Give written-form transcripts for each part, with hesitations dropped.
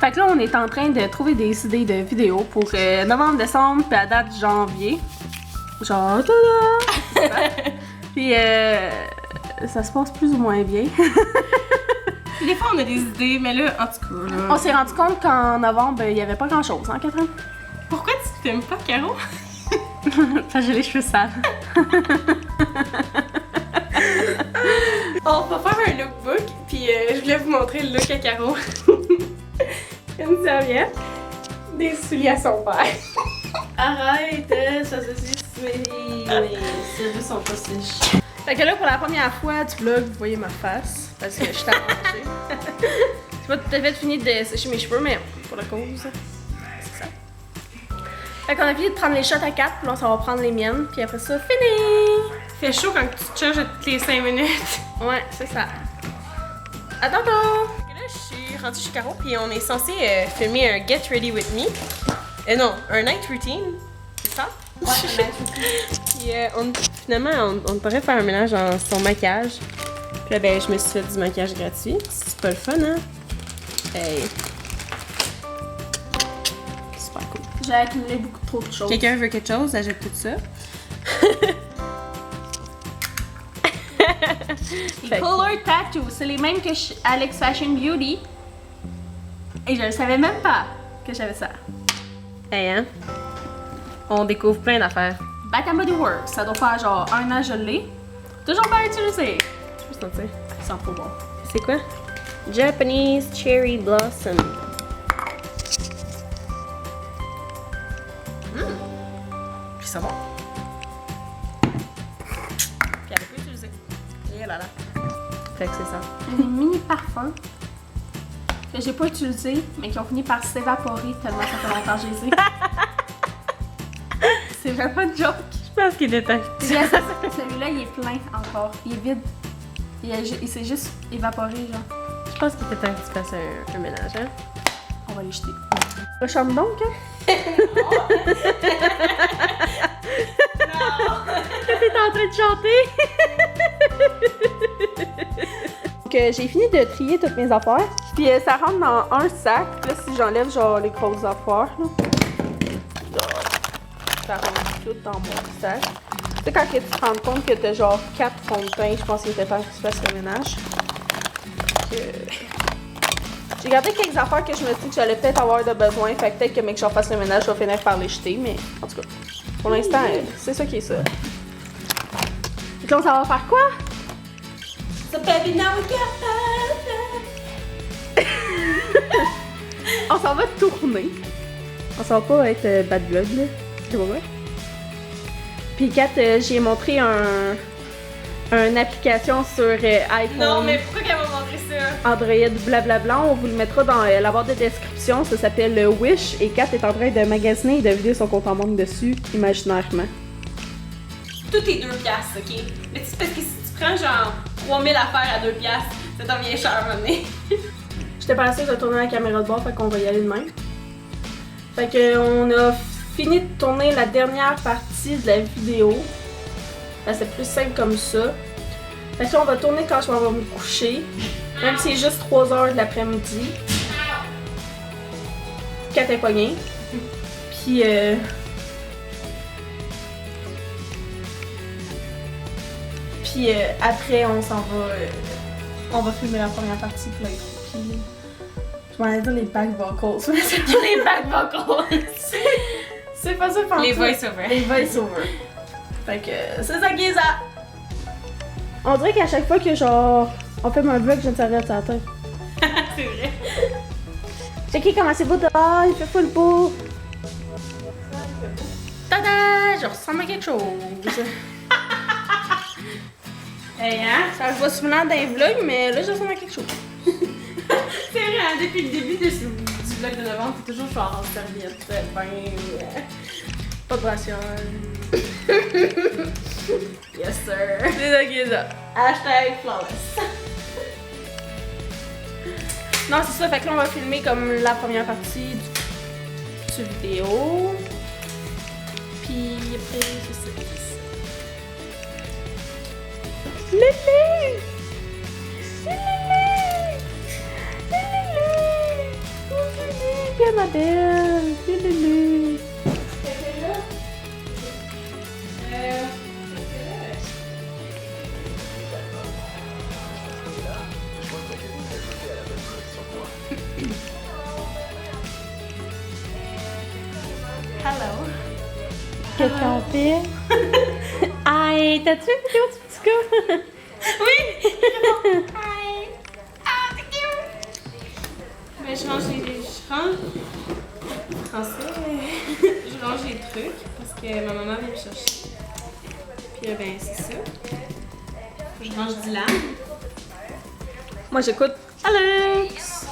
Fait que là, on est en train de trouver des idées de vidéos pour novembre, décembre, puis à date janvier. Genre, tada! Puis ça se passe plus ou moins bien. Des fois, on a des idées, mais là, en tout cas... On s'est rendu compte qu'en novembre, il y avait pas grand-chose, hein, Catherine? Pourquoi tu t'aimes pas, Caro? Parce que j'ai les cheveux sales. On va faire un lookbook, puis je voulais vous montrer le look à Caro. Une serviette, des souliers à son père. Arrête, ça se dit, mais c'est juste son postiche. Fait que là, pour la première fois du vlog, vous voyez ma face, parce que je t'ai arrangée. C'est pas tout à fait fini de sécher mes cheveux, mais pour la cause, c'est ça. Fait qu'on a fini de prendre les shots à 4, puis là, ça va prendre les miennes, puis après ça, fini! Fait chaud quand tu te changes toutes les 5 minutes. Ouais, c'est ça. À tantôt! Là, je suis rendue chez Caro, puis on est censé filmer un Get Ready With Me. Non, un night routine, c'est ça? Ouais, un night routine. Puis finalement, on pourrait faire un ménage dans son maquillage. Puis là, ben, je me suis fait du maquillage gratuit. C'est pas le fun, hein? Hey. Super cool. J'ai accumulé beaucoup trop de choses. Quelqu'un veut quelque chose, achète tout ça. Les Color Tattoos, c'est les mêmes que Alex Fashion Beauty. Et je ne savais même pas que j'avais ça. Hey, hein? On découvre plein d'affaires. Bath and Body Works, ça doit faire genre 1 an je l'ai. Toujours pas utilisé. Je peux sentir. Sans trop bon. C'est quoi? Japanese Cherry Blossom. Puis ça va. Puis elle peut utiliser. Et là là. Fait que c'est ça. Des mini parfums que j'ai pas utilisés, mais qui ont fini par s'évaporer tellement ça fait longtemps que je les ai. C'est vraiment une joke. Je pense qu'il est temps. Celui-là, il est plein encore. Il est vide. Il s'est juste évaporé, genre. Je pense qu'il était temps que tu fasses un ménage, hein? On va les jeter. Je chante donc, hein? Non! T'es en train de chanter! Donc, j'ai fini de trier toutes mes affaires. Puis ça rentre dans un sac. Là, si j'enlève genre les grosses affaires, là, ça rentre tout dans mon sac. Tu sais, quand tu te rends compte que t'as genre 4 fonds de teint, je pense qu'il était temps que tu fasses le ménage. J'ai gardé quelques affaires que je me suis dit que j'allais peut-être avoir de besoin. Fait que peut-être que mec que j'en fasse le ménage, je vais finir par les jeter. Mais en tout cas, pour l'instant, c'est ça qui est ça. Donc là, ça va faire quoi? So baby now we got On s'en va tourner. On s'en va pas être bad vlog, là. Tu vois? Puis Kat, j'ai montré une application sur iPhone. Non, mais pourquoi qu'elle m'a montré ça? Android, blablabla. On vous le mettra dans la barre de description. Ça s'appelle Wish. Et Kat est en train de magasiner et de vider son compte en banque dessus, imaginairement. Tout est 2$, ok? Mais c'est parce que si tu prends genre 3000 affaires à 2$, ça t'en vient cher à un moment donné. J'étais pas sûre de tourner la caméra de bord, fait qu'on va y aller de même. Fait que on a fini de tourner la dernière partie de la vidéo. Ben, c'est plus simple comme ça. Fait que là, on va tourner quand je m'en vais me coucher. Même si c'est juste 3h de l'après-midi. Kat est pognée. Puis après, on s'en va. On va filmer la première partie pour l'intro. Puis je m'en allais dire les back vocals. Mais c'est pas les back vocals. C'est pas ça pour Les voice-over. Les voice-over. Fait que c'est ça qui est ça. On dirait qu'à chaque fois que genre on fait un vlog, je ne savais pas tête. C'est vrai. Checkez comment c'est beau dehors, il fait full beau. Tada! Je ressemble à quelque chose. Hey, hein? Ça se voit souvent dans les vlogs, mais là, je ressemble à quelque chose. C'est vrai, hein? Depuis le début du vlog de novembre, t'es toujours genre en serviette, Pas de ration. Yes, sir. C'est ça qui est ça. Hashtag flawless. Non, c'est ça. Fait que là, on va filmer comme la première partie du vidéo. Puis après, c'est ça. Lélé! C'est Lélé! C'est Lélé! ma belle! Lulu! Hello. Qu'est-ce qu'on fait? Aïe, t'as-tu une vidéo du petit gars? Oui! Hi! Ah, thank you! Ben, je range les trucs parce que ma maman vient me chercher. Puis ben, c'est ça. Je range du lame. Moi, j'écoute Alex!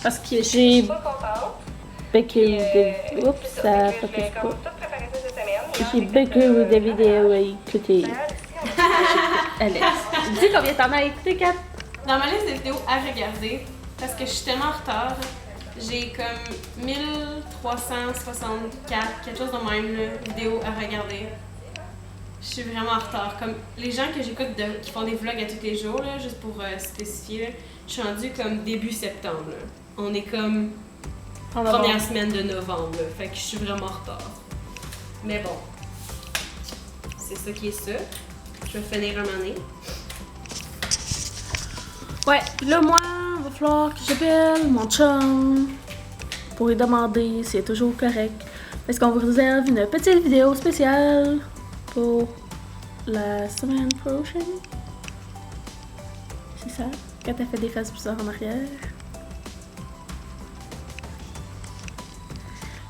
Parce que j'ai beaucoup de... Oups, ça focus pas. J'ai beaucoup de vidéos à écouter. Alex, dis combien t'en as écouté, Kat? Dans ma liste de vidéos à regarder, parce que je suis tellement en retard, j'ai comme 1364, quelque chose de même, là, vidéos à regarder. Je suis vraiment en retard. Comme les gens que j'écoute qui font des vlogs à tous les jours, là, juste pour spécifier, là, je suis rendue comme début septembre. Là. On est comme première semaine de novembre, là, fait que je suis vraiment en retard. Mais bon, c'est ça qui est ça. Je vais finir un moment donné. Ouais, là, moi, il va falloir que j'appelle mon chum pour lui demander s'il est toujours correct. Est-ce qu'on vous réserve une petite vidéo spéciale pour la semaine prochaine? C'est ça? Quand t'as fait des faces bizarres en arrière.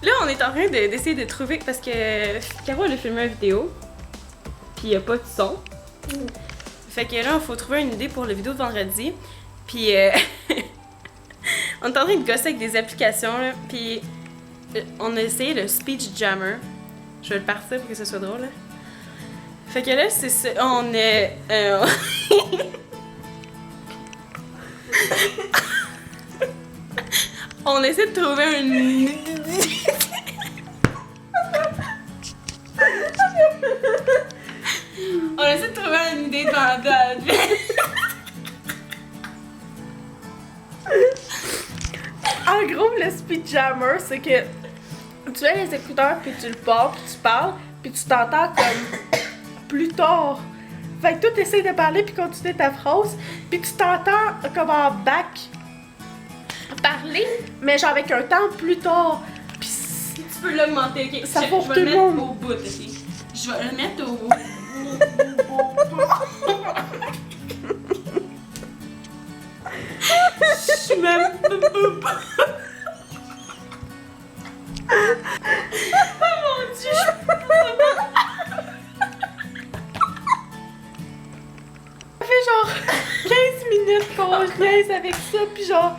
Là, on est en train d'essayer de trouver, parce que Caro, elle a filmé une vidéo, puis il n'y a pas de son. Fait que là, il faut trouver une idée pour la vidéo de vendredi. Puis on est en train de gosser avec des applications, là, puis on a essayé le Speech Jammer. Je vais le partir pour que ce soit drôle. Là. Fait que là, c'est ça. On est... on essaie de trouver une... On essaie de trouver une idée de... En gros, le speed jammer, c'est que tu as les écouteurs, puis tu le portes, puis tu parles, puis tu t'entends comme plus tard. Fait que toi, t'essayes de parler, puis continuer ta phrase, puis tu t'entends comme en back parler, mais genre avec un temps plus tard. Puis Tu peux l'augmenter, ok? Ça je pour vais tout le le mettre monde. au bout, ok? Je vais le mettre au bout. Je suis même... Oh mon Dieu! ça fait genre 15 minutes qu'on niaise avec ça, puis genre...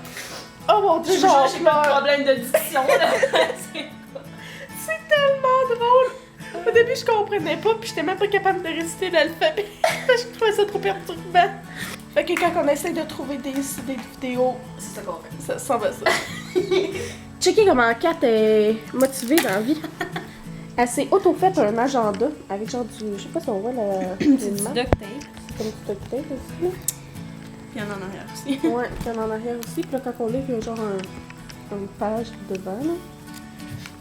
Oh mon Dieu, genre, j'ai pas de problème de diction, là. c'est tellement drôle! Au début, je comprenais pas, puis j'étais même pas capable de réciter l'alphabet. Je trouvais ça trop perturbant. Fait que quand on essaie de trouver des vidéos, C'est ça qu'on fait. ça va ça. Checker comment Kat est motivée dans la vie. Elle s'est auto-faite un agenda avec genre du... Je sais pas si on voit Du duct tape. comme du duct tape aussi. Puis en arrière aussi. Ouais, puis en arrière aussi. Puis là, quand on lit, il y a genre une page devant, là.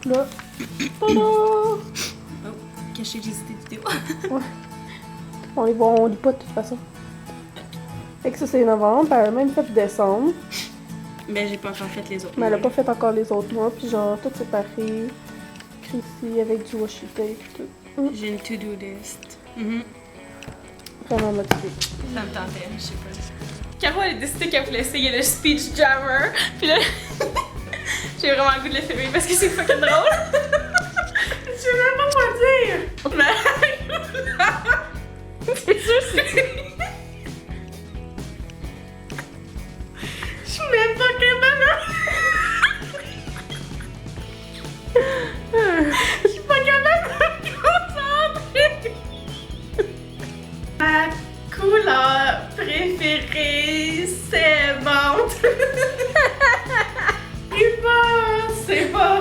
Puis là... Tada! Oh, cacher les idées de vidéo. Ouais. On les voit, on lit pas de toute façon. Fait que ça, c'est novembre. Elle a même fait décembre. Mais j'ai pas encore fait les autres. Mais elle a pas fait encore les autres mois. Puis genre, tout séparé. Écrit ici avec du washi tape et tout. J'ai une to-do list. Vraiment motivée. Ça me tentait, je sais pas. Caro, elle a décidé qu'elle voulait essayer le speech jammer. Puis là, j'ai vraiment le goût de le filmer parce que c'est fucking drôle. Je sais même pas quoi dire! Mais... C'est sûr, c'est... Je suis même pas capable! Je suis pas capable de me concentrer! Ma couleur préférée, c'est menthe! C'est pas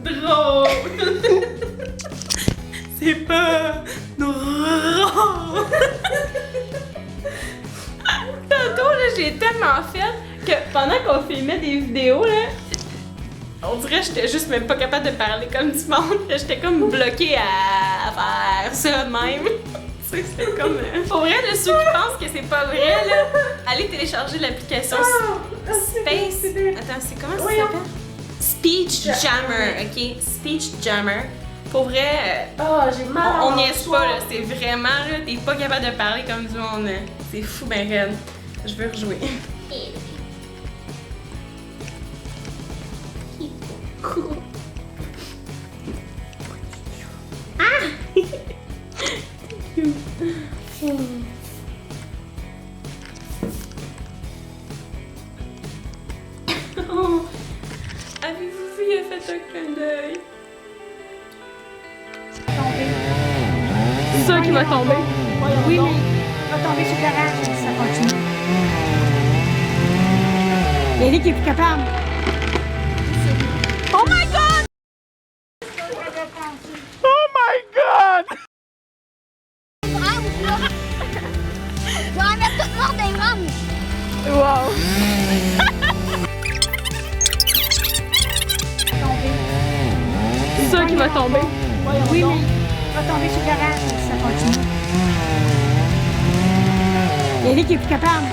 drôle! C'est pas drôle. Tantôt, là, j'ai tellement fait que pendant qu'on filmait des vidéos, là, On dirait que j'étais juste même pas capable de parler comme du monde. J'étais comme bloquée à faire ça de même. C'était comme... Pour vrai, de ceux qui pensent que c'est pas vrai, là, allez télécharger l'application Space... Attends, c'est comment ça s'appelle? Speech Jammer, ok? Speech Jammer. Pour vrai, on niaise pas, là. C'est vraiment, là, t'es pas capable de parler comme du monde. C'est fou, ben raide. Je veux rejouer. Oh, avez-vous vu, il a fait un clin d'œil. C'est sûr qu'il va tomber. Oui, mais il va tomber sur le rang si ça continue. Eric est plus capable. Oh my god! Oh my god! Je vais en mettre tout le monde des manches. Wow! C'est sûr qu'il va tomber. Oui, mais il va tomber sur le rang si ça continue. Eric est plus capable.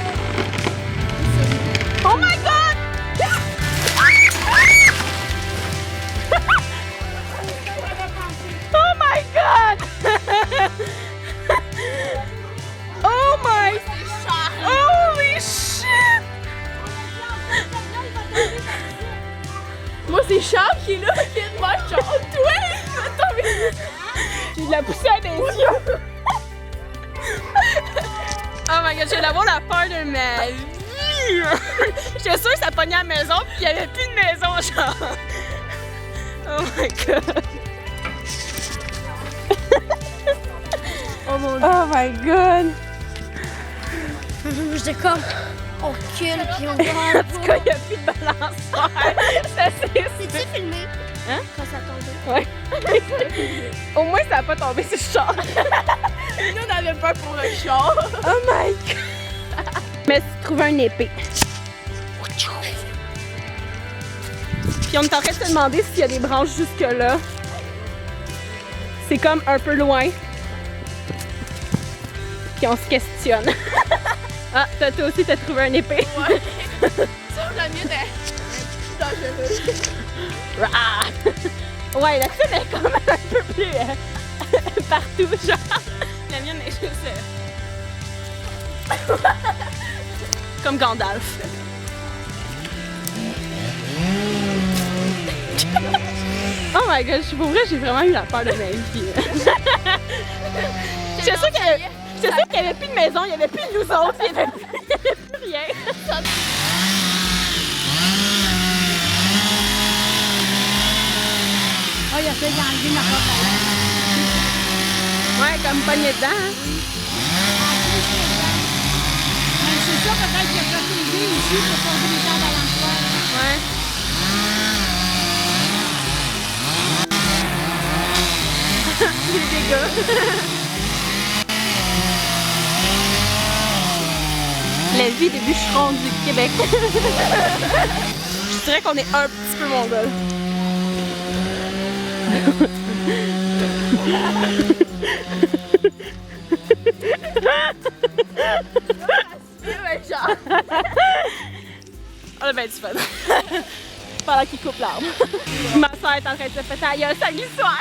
Oh my god! Oh my god! Oh my... Holy shit! Moi, c'est Charles qui est là, qui est de moi, genre, toi, il va tomber. J'ai de la poussière dans les yeux. Oh my god, j'ai d'avoir la peur de ma vie. J'étais sûre que ça pognait à la maison, puis il n'y avait plus de maison, genre. Oh my god. Oh mon dieu. Oh my god. J'étais comme, on recule puis on va. En tout cas, il n'y a plus de balanceur. Ça, C'est-tu filmé? Hein? Quand ça tombait? Ouais. Au moins, ça n'a pas tombé sur le char. Nous, on avait peur pour le char. Oh my god. Mais si tu trouvais une épée. Puis on est en train de se demander s'il y a des branches jusque-là. C'est comme un peu loin. Puis on se questionne. Ah, toi aussi, t'as trouvé une épée. Ouais. Ça, la mienne est dangereuse. Ouais, la tienne est quand même un peu plus partout, genre. La mienne est juste... comme Gandalf. Oh my god, pour vrai, j'ai vraiment eu la peur de ma vie. J'étais sûre qu'il n'y avait plus de maison, il n'y avait plus de nous autres, il n'y avait plus rien. Oh, il a fait enlever ma porte. Ouais, comme pogné dedans. Hein? C'est ça, peut-être qu'il a protégé ici pour poser les gens dans l'emploi. Ouais. Les dégâts. La vie des bûcherons du Québec. Je dirais qu'on est un petit peu mongol. On a bien du fun. Pendant qu'il coupe l'arbre. Ma soeur est en train de se péter la gueule, ça glisse-soir.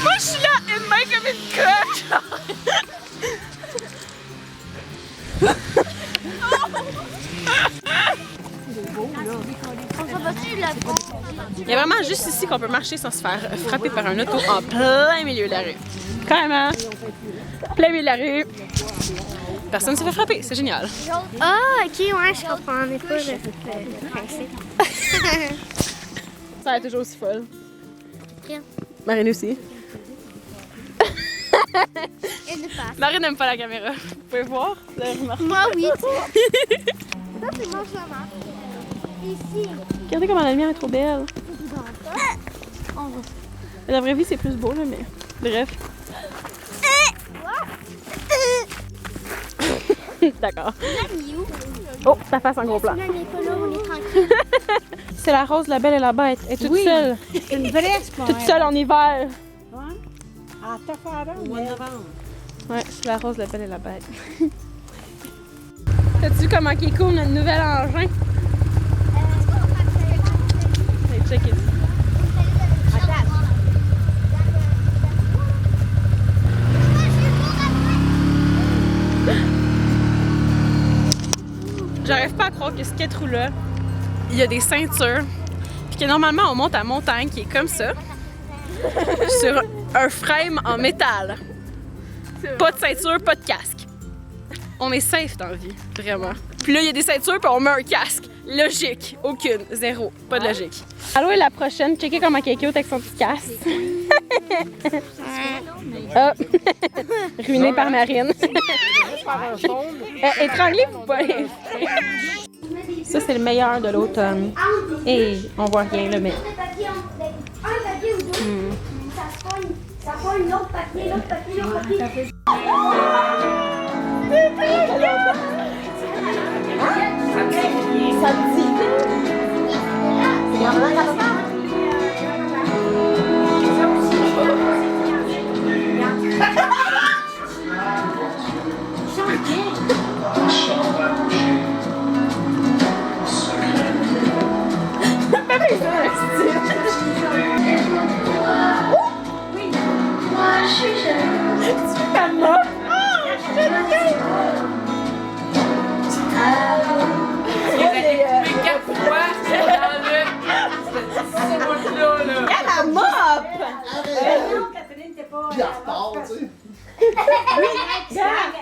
Moi, je suis là, une main comme une coche. Il y a vraiment juste ici qu'on peut marcher sans se faire frapper par un auto en plein milieu de la rue. Carrément. Plein milieu de la rue. Personne ne se fait frapper, c'est génial. Ah, ok, ouais, je comprends pas le principe. Ça a toujours aussi folle. Rien. Marine aussi. Une face. Marine n'aime pas la caméra. Vous pouvez voir? Vous avez remarqué? Moi, oui. Ça, c'est mon chemin. Ici. Regardez comment la lumière est trop belle. La vraie vie, c'est plus beau, là, mais bref. D'accord. Oh, ta face en gros plan. C'est la rose, la belle et la bête. Elle est toute seule. C'est une vraie, c'est pas Toute seule en hiver. Ah, t'as fait avant, au mois de novembre. Ouais, c'est la rose, la belle et la bête. T'as-tu vu comment il est cool notre nouvel engin? Hey, check it. J'arrive pas à croire que ce quête-roue-là, il y a des ceintures, puis que normalement on monte à montagne qui est comme ça, sur un frame en métal. Pas de ceinture, pas de casque. On est safe dans la vie, vraiment. Puis là, il y a des ceintures, puis on met un casque. Logique, aucune, zéro, pas de logique. Allô est la prochaine, checker comment quelqu'un avec son petit casque. Ah. Ruiné par Marine. Étranglez-vous pas. Ça, c'est le meilleur de l'automne. Et on voit rien là, mais. Ça prend une autre papier, l'autre papier, l'autre papier. Ça me dit.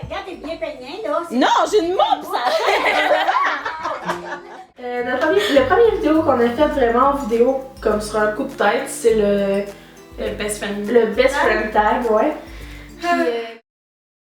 Regarde, t'es bien peigné, là. Non, j'ai une mop, ça! Le premier vidéo qu'on a fait vraiment en vidéo, comme sur un coup de tête, c'est le Le best friend. le best friend tag, ouais. Puis,